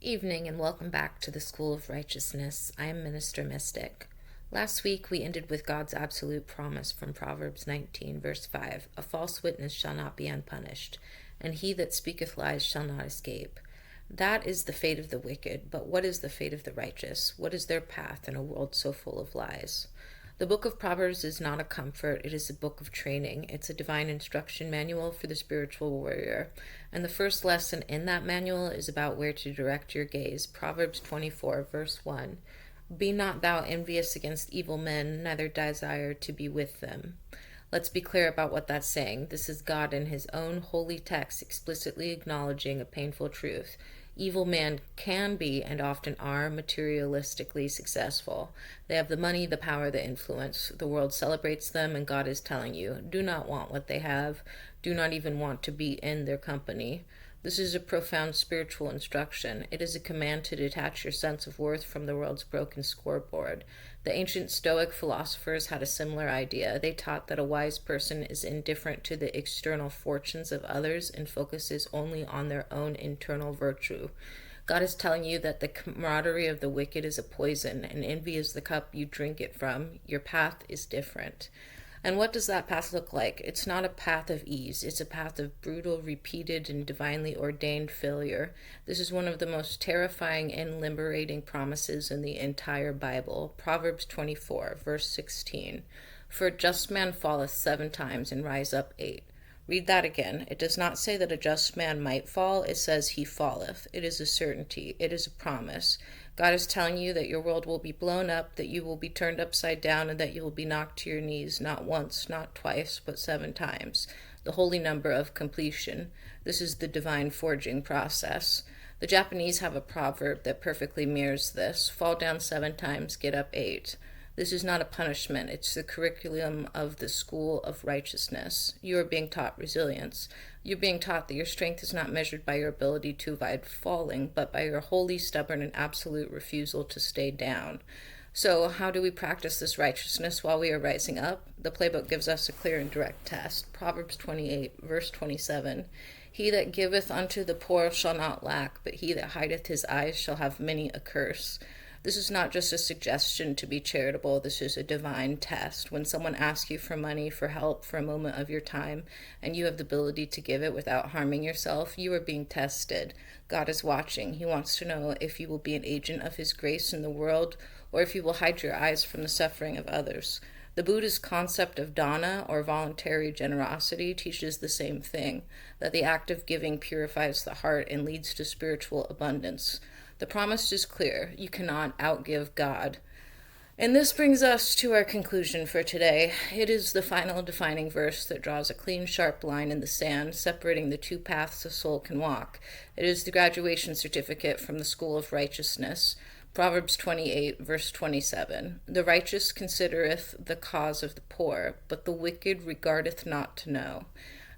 Evening and welcome back to the School of Righteousness. I am Minister Mystic. Last week we ended with God's absolute promise from Proverbs 19, verse 5. A false witness shall not be unpunished, and he that speaketh lies shall not escape. That is the fate of the wicked, but what is the fate of the righteous? What is their path in a world so full of lies? The Book of Proverbs is not a comfort, it is a book of training. It's a divine instruction manual for the spiritual warrior. And the first lesson in that manual is about where to direct your gaze. Proverbs 24, verse 1. Be not thou envious against evil men, neither desire to be with them. Let's be clear about what that's saying. This is God in his own holy text explicitly acknowledging a painful truth. Evil men can be and often are materialistically successful. They have the money, the power, the influence. The world celebrates them, and God is telling you, do not want what they have. Do not even want to be in their company. This is a profound spiritual instruction. It is a command to detach your sense of worth from the world's broken scoreboard. The ancient Stoic philosophers had a similar idea. They taught that a wise person is indifferent to the external fortunes of others and focuses only on their own internal virtue. God is telling you that the camaraderie of the wicked is a poison, and envy is the cup you drink it from. Your path is different. And what does that path look like? It's not a path of ease. It's a path of brutal, repeated, and divinely ordained failure. This is one of the most terrifying and liberating promises in the entire Bible. Proverbs 24, verse 16. For a just man falleth 7 times and rise up 8. Read that again. It does not say that a just man might fall. It says he falleth. It is a certainty. It is a promise. God is telling you that your world will be blown up, that you will be turned upside down, and that you will be knocked to your knees not once, not twice, but 7 times. The holy number of completion. This is the divine forging process. The Japanese have a proverb that perfectly mirrors this. Fall down 7 times, get up 8. This is not a punishment. It's the curriculum of the school of righteousness. You are being taught resilience. You're being taught that your strength is not measured by your ability to avoid falling, but by your holy, stubborn, and absolute refusal to stay down. So how do we practice this righteousness while we are rising up? The playbook gives us a clear and direct test. Proverbs 28, verse 27. He that giveth unto the poor shall not lack, but he that hideth his eyes shall have many a curse. This is not just a suggestion to be charitable. This is a divine test. When someone asks you for money, for help, for a moment of your time, and you have the ability to give it without harming yourself, you are being tested. God is watching. He wants to know if you will be an agent of his grace in the world or if you will hide your eyes from the suffering of others. The Buddhist concept of dana, or voluntary generosity, teaches the same thing, that the act of giving purifies the heart and leads to spiritual abundance. The promise is clear. You cannot outgive God. And this brings us to our conclusion for today. It is the final defining verse that draws a clean, sharp line in the sand, separating the 2 paths a soul can walk. It is the graduation certificate from the School of Righteousness. Proverbs 28, verse 27. The righteous considereth the cause of the poor, but the wicked regardeth not to know.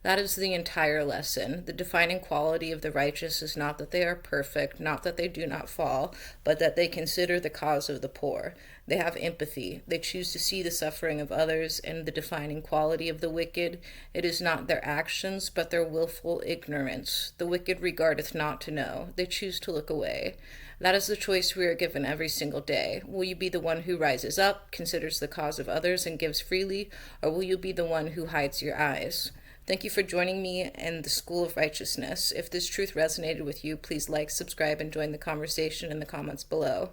That is the entire lesson. The defining quality of the righteous is not that they are perfect, not that they do not fall, but that they consider the cause of the poor. They have empathy. They choose to see the suffering of others. And the defining quality of the wicked, it is not their actions, but their willful ignorance. The wicked regardeth not to know. They choose to look away. That is the choice we are given every single day. Will you be the one who rises up, considers the cause of others, and gives freely, or will you be the one who hides your eyes? Thank you for joining me in the School of Righteousness. If this truth resonated with you, please like, subscribe, and join the conversation in the comments below.